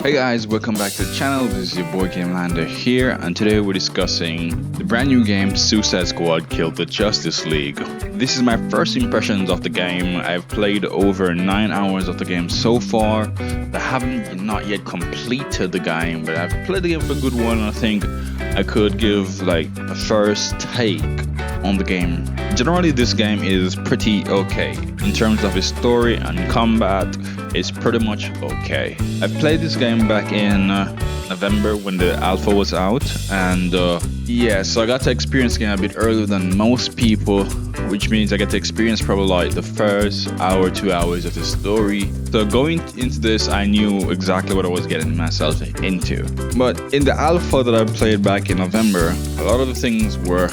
Hey guys, welcome back to the channel. This is your boy Gamelander here, and today we're discussing the brand new game Suicide Squad Killed the Justice League. This is my first impressions of the game. I've played over 9 hours of the game so far. I haven't not yet completed the game, but I've played the game for a good one. I think I could give like a first take on the game. Generally, this game is pretty okay. In terms of its story and combat, it's pretty much okay. I played this game back in November when the alpha was out, and yeah, so I got to experience the game a bit earlier than most people, which means I get to experience probably like the first hour, 2 hours of the story. So going into this, I knew exactly what I was getting myself into. But in the alpha that I played back in November, a lot of the things were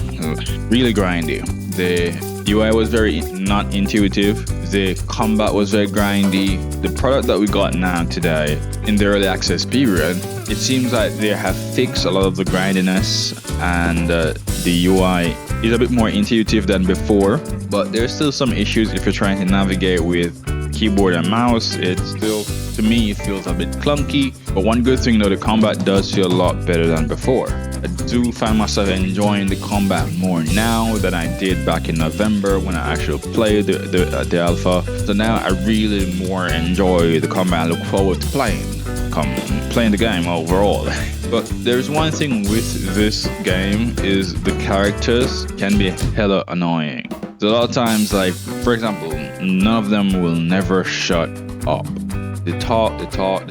really grindy. The UI was very not intuitive. The combat was very grindy. The product that we got now today in the early access period, it seems like they have fixed a lot of the grindiness, and the UI is a bit more intuitive than before. But there's still some issues if you're trying to navigate with keyboard and mouse. It still, to me, it feels a bit clunky. But one good thing though, the combat does feel a lot better than before. I do find myself enjoying the combat more now than I did back in November when I actually played the alpha. So now I really more enjoy the combat and look forward to playing the game overall. But there's one thing with this game is the characters can be hella annoying. So a lot of times, like for example, none of them will never shut up. They talk all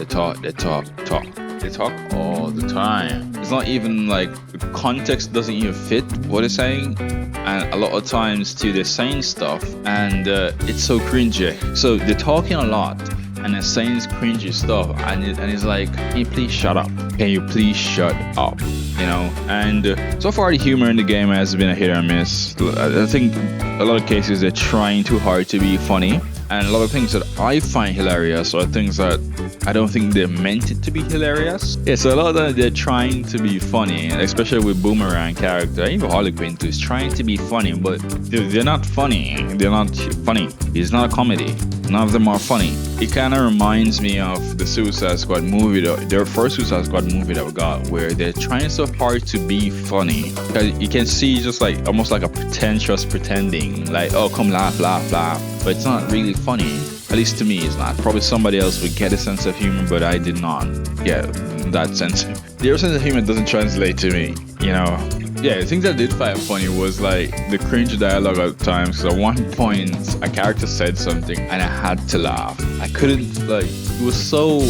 the time. It's not even like the context doesn't even fit what they're saying, and a lot of times too they're saying stuff and it's so cringy. So they're talking a lot and they're saying cringy stuff, and it's like, can you please shut up? Can you please shut up? You know, and so far the humor in the game has been a hit or miss. I think a lot of cases they're trying too hard to be funny, and a lot of things that I find hilarious are things that I don't think they're meant it to be hilarious. Yeah, so a lot of them, they're trying to be funny, especially with Boomerang character, even Harley Quinn too, is trying to be funny, but they're not funny. They're not funny. It's not a comedy. None of them are funny. It kind of reminds me of the Suicide Squad movie, their first Suicide Squad movie that we got, where they're trying so hard to be funny. Because you can see just like almost like a pretentious pretending, like, oh, come laugh, but it's not really funny. At least to me, it's not. Probably somebody else would get a sense of humor, but I did not get that sense. Their sense of humor doesn't translate to me, you know. Yeah, the things I did find funny was like the cringe dialogue at times. So at one point, a character said something and I had to laugh. I couldn't, like, it was so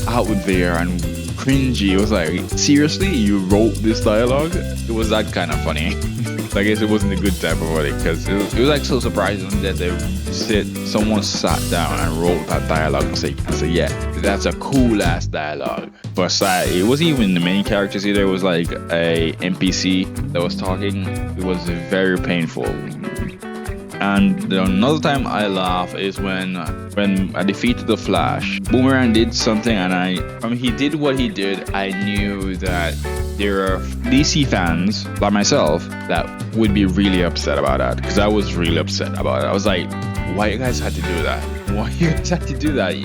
out there and cringy. It was like, seriously, you wrote this dialogue? It was that kind of funny. I guess it wasn't a good type of funny, because it was like so surprising that someone sat down and wrote that dialogue and said, yeah, that's a cool ass dialogue. But it wasn't even the main characters either. It was like a NPC that was talking. It was very painful. And another time I laugh is when I defeated the Flash. Boomerang did something, and he did what he did. I knew that there are DC fans like myself that would be really upset about that, because I was really upset about it. I was like, why you guys had to do that? Why you guys had to do that?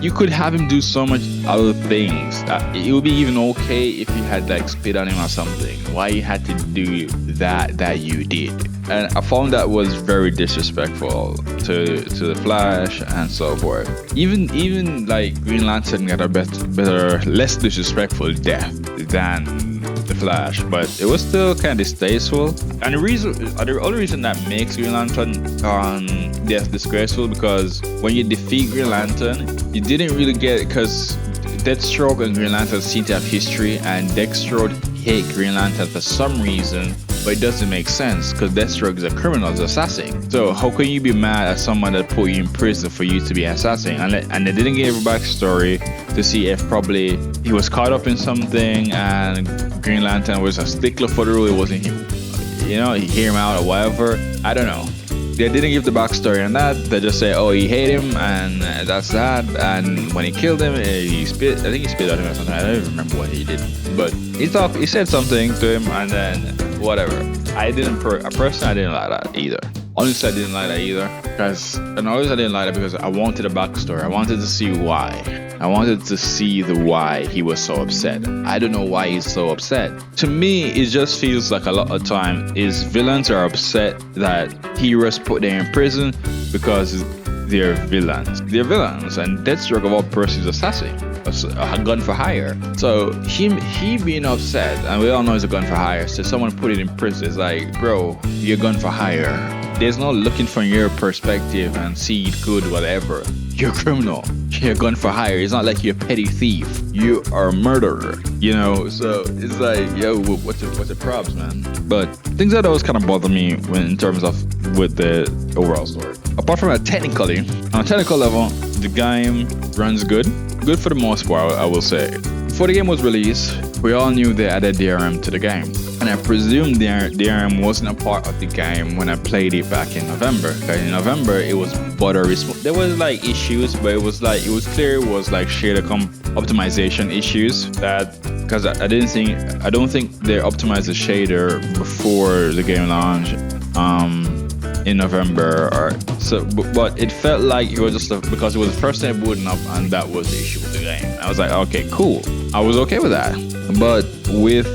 You could have him do so much other things. It would be even okay if you had like spit on him or something. Why you had to do that you did? And I found that was very disrespectful to the Flash and so forth. Even like Green Lantern got a better, less disrespectful death than the Flash, but it was still kind of distasteful. And the only reason that makes Green Lantern death disgraceful, because when you defeat Green Lantern, you didn't really get it, because Deathstroke and Green Lantern seem to have history, and Deathstroke hate Green Lantern for some reason, but it doesn't make sense because Deathstroke is a criminal, is assassin. So how can you be mad at someone that put you in prison for you to be assassin? And they didn't give a backstory to see if probably he was caught up in something and Green Lantern was a stickler for the rule. It wasn't him, you know, he hear him out or whatever. I don't know. They didn't give the backstory on that. They just say, oh, he hate him, and that's that. And when he killed him, he spit. I think he spit at him or something. I don't even remember what he did. But he said something to him, and then whatever. Personally, I didn't like that either. Honestly, I didn't like that either. Honestly, I didn't like that because I wanted a backstory. I wanted to see why. I wanted to see the why he was so upset. I don't know why he's so upset. To me, it just feels like a lot of time his villains are upset that heroes put them in prison because they're villains. They're villains, and Deathstroke of all persons assassin. A gun for hire. So he being upset, and we all know it's a gun for hire. So someone put it in prison. It's like, bro, you're a gun for hire. There's no looking from your perspective and see it good, whatever. You're a criminal. You're a gun for hire. It's not like you're a petty thief. You are a murderer. You know, so it's like, yo, what's the props, man? But things that always kind of bother me in terms of with the overall story. Apart from that, technically, on a technical level, the game runs good. Good for the most part, I will say. Before the game was released, we all knew they added DRM to the game. And I presume DRM wasn't a part of the game when I played it back in November. Because in November, it was buttery smooth. There was like issues, but it was clear it was like shader optimization issues that, because I don't think they optimized the shader before the game launched. In November or so, but it felt like it was just because it was the first time booting up, and that was the issue with the game. I was like, okay, cool. I was okay with that. But with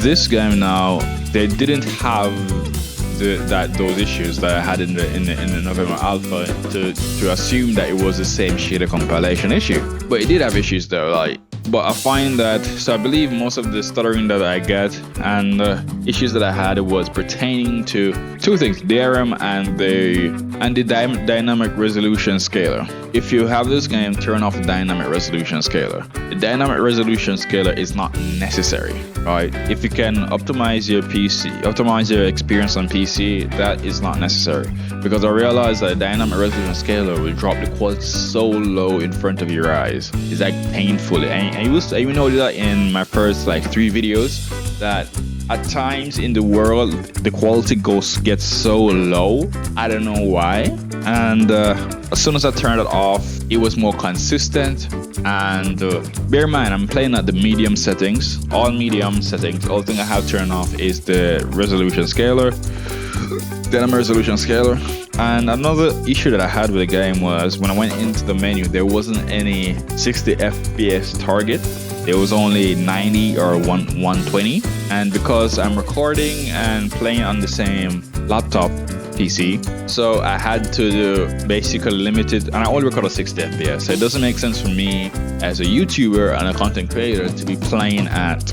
this game now, they didn't have those issues that I had in the November alpha to assume that it was the same shader compilation issue. But it did have issues though, like. But I find that, so I believe most of the stuttering that I get and issues that I had was pertaining to two things: DRM and the dynamic resolution scaler. If you have this game, turn off the dynamic resolution scaler. The dynamic resolution scaler is not necessary, right? If you can optimize your experience on PC, that is not necessary. Because I realized that the dynamic resolution scaler will drop the quality so low in front of your eyes. It's like painful. And I even noticed that in my first like 3 videos, that at times in the world the quality gets so low. I don't know why. And as soon as I turned it off, it was more consistent. And bear in mind, I'm playing at the medium settings, all medium settings. The only thing I have turned off is the resolution scaler, dynamic resolution scaler. And another issue that I had with the game was when I went into the menu, there wasn't any 60 FPS target. There was only 90 or 120. And because I'm recording and playing on the same laptop PC, so I had to basically limit it, and I only record at 60 FPS. So it doesn't make sense for me as a YouTuber and a content creator to be playing at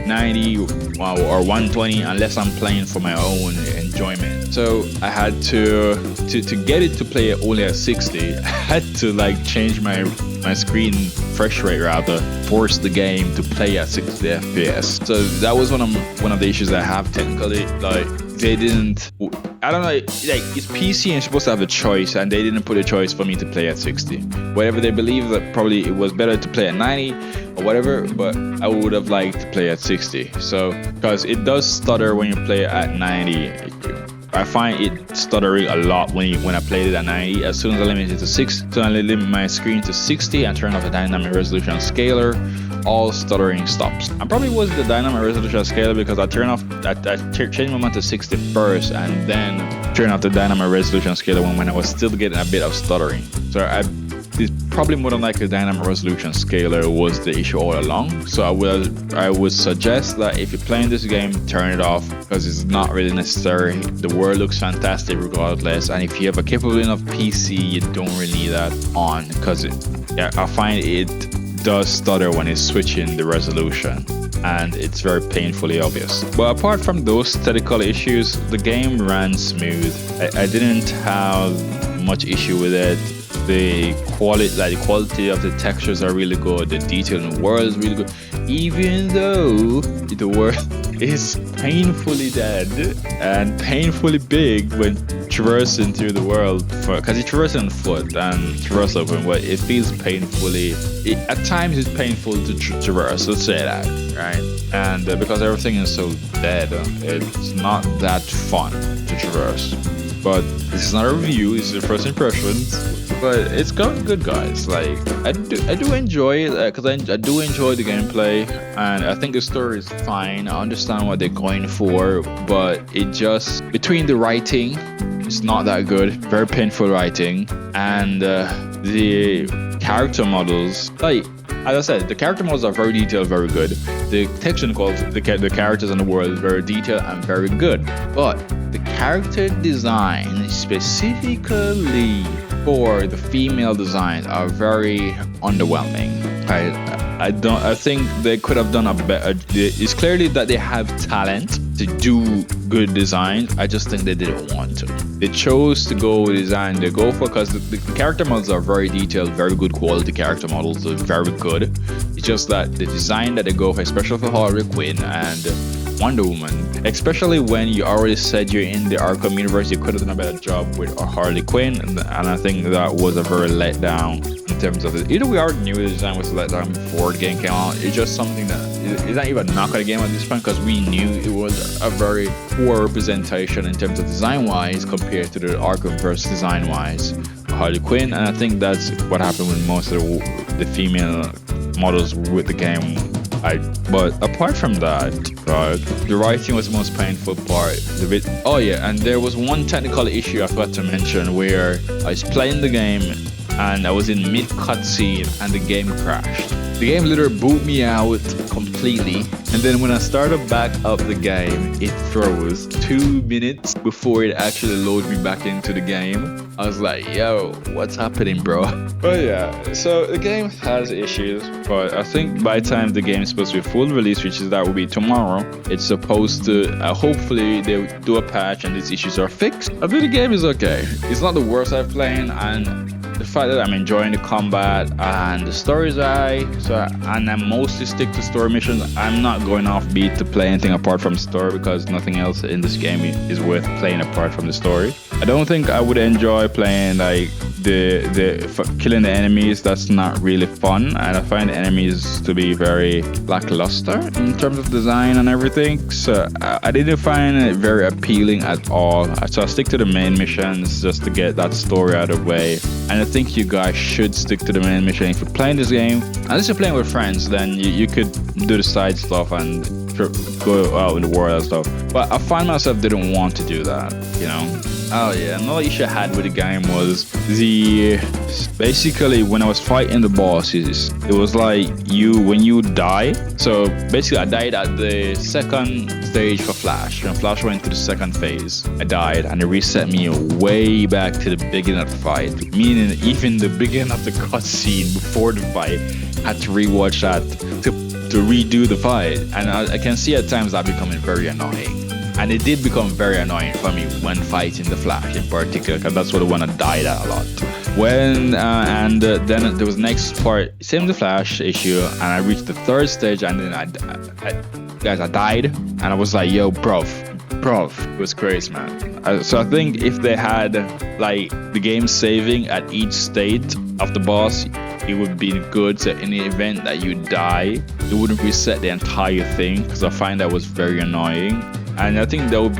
90 or 120 unless I'm playing for my own enjoyment. So I had to get it to play only at 60. I had to like change my screen refresh rate, rather force the game to play at 60 FPS. So that was one of the issues I have technically. Like they didn't, I don't know, like it's PC and you're supposed to have a choice, and they didn't put a choice for me to play at 60. Whatever they believe that probably it was better to play at 90 or whatever, but I would have liked to play at 60. So because it does stutter when you play at 90. I find it stuttering a lot when I played it at 90. As soon as I limit it to 6, so I limit my screen to 60 and turn off the dynamic resolution scaler, all stuttering stops. And probably was the dynamic resolution scaler because I changed my mind to 60 first and then turn off the dynamic resolution scaler when I was still getting a bit of stuttering. So it's probably more than likely the dynamic resolution scaler was the issue all along. So I would suggest that if you're playing this game, turn it off because it's not really necessary. The world looks fantastic regardless, and if you have a capable enough PC, you don't really need that on, because I find it does stutter when it's switching the resolution, and it's very painfully obvious. But apart from those technical issues, the game ran smooth. I didn't have much issue with it. The quality of the textures are really good. The detail in the world is really good, even though the world is painfully dead and painfully big when traversing through the world, because you're traversing on foot and traverse open, but it feels painfully, at times it's painful to traverse, let's say that, right? And because everything is so dead, it's not that fun to traverse. But this is not a review, this is the first impressions. But it's going good, guys. Like I do enjoy it because I do enjoy the gameplay, and I think the story is fine. I understand what they're going for, but it just, between the writing It's not that good. Very painful writing, and the character models, like as I said, the character models are very detailed, very good. The texture calls the characters in the world is very detailed and very good. But the character design, specifically for the female designs, are very underwhelming. I think they could have done a better. It's clearly that they have talent to do good designs. I just think they didn't want to. They chose to go with design. They go for, because the character models are very detailed, very good quality character models, are very good. It's just that the design that they go for, especially for Harley Quinn and Wonder Woman, especially when you already said you're in the Arkham universe, you could have done a better job with Harley Quinn, and I think that was a very letdown in terms of it. Either we already knew the design was a letdown before the game came out. It's just something that is not even a knock at the game at this point, because we knew it was a very poor representation in terms of design-wise compared to the Arkhamverse design-wise Harley Quinn, and I think that's what happened with most of the female models with the game. But apart from that, the writing was the most painful part. Oh yeah, and there was one technical issue I forgot to mention, where I was playing the game and I was in mid cutscene and the game crashed. The game literally booted me out completely, and then when I started back up the game, it froze 2 minutes before it actually loaded me back into the game. I was like, yo, what's happening, bro? But yeah, so the game has issues, but I think by the time the game is supposed to be full release, which is that will be tomorrow, it's supposed to, hopefully they do a patch and these issues are fixed. I think the game is okay. It's not the worst I've played, and the fact that I'm enjoying the combat and the story is and I mostly stick to story missions. I'm not going off beat to play anything apart from story, because nothing else in this game is worth playing apart from the story. I don't think I would enjoy playing like killing the enemies. That's not really fun, and I find the enemies to be very lackluster in terms of design and everything. So I didn't find it very appealing at all. So I stick to the main missions just to get that story out of the way. And I think you guys should stick to the main mission if you're playing this game. Unless you're playing with friends, then you could do the side stuff and go out in the world and stuff. But I find myself didn't want to do that, you know. Oh yeah, another issue I had with the game was basically when I was fighting the bosses, it was like when you die. So basically I died at the second stage for Flash. When Flash went to the second phase, I died, and it reset me way back to the beginning of the fight. Meaning even the beginning of the cutscene before the fight, I had to rewatch that to redo the fight. And I can see at times that becoming very annoying. And it did become very annoying for me when fighting the Flash in particular, because that's what the one I died at a lot. Then there was next part, same the Flash issue, and I reached the third stage, and then I died, and I was like, yo, bruv, it was crazy, man. So I think if they had like the game saving at each state of the boss, it would be good. So in the event that you die, it wouldn't reset the entire thing, because I find that was very annoying. And I think that would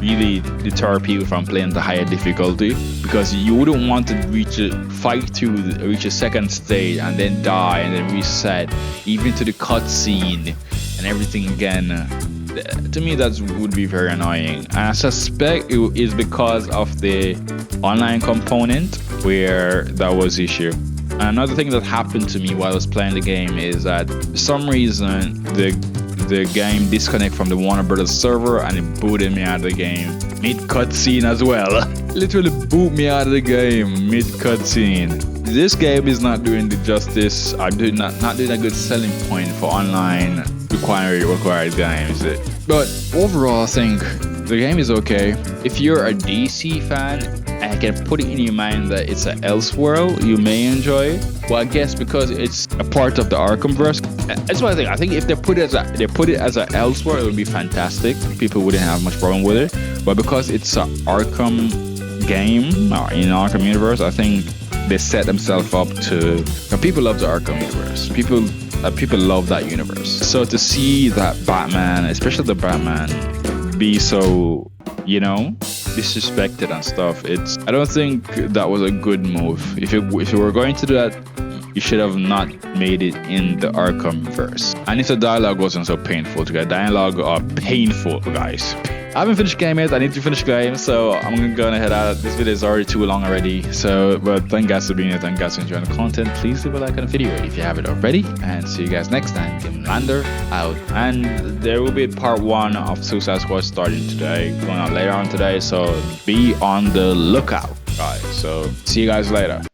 really deter people from playing the higher difficulty, because you wouldn't want to reach a second stage and then die and then reset, even to the cutscene and everything again. To me, that would be very annoying. And I suspect it is because of the online component where that was the issue. And another thing that happened to me while I was playing the game is that for some reason the game disconnect from the Warner Brothers server, and it booted me out of the game mid cutscene as well. Literally boot me out of the game mid cutscene. This game is not doing the justice, or not doing a good selling point for online required games. But overall, I think the game is okay. If you're a DC fan, I can put it in your mind that it's an Elseworld, you may enjoy it. Well, I guess because it's a part of the Arkhamverse, that's what I think. I think if they put it as an Elseworld, it would be fantastic. People wouldn't have much problem with it. But because it's an Arkham game in Arkham universe, I think they set themselves up to. People love the Arkham universe. People love that universe. So to see that Batman, especially the Batman, be so, disrespected and stuff, I don't think that was a good move. If you were going to do that, you should have not made it in the Arkhamverse. And if the dialogue wasn't so painful to get, dialogue are painful, guys. I haven't finished the game yet. I need to finish the game, so I'm gonna head out. This video is already too long already. So, but thank you guys for being here. Thank you guys for enjoying the content. Please leave a like on the video if you haven't already. And see you guys next time. Gamelander out. And there will be part 1 of Suicide Squad starting today, going on later on today. So be on the lookout, guys. So see you guys later.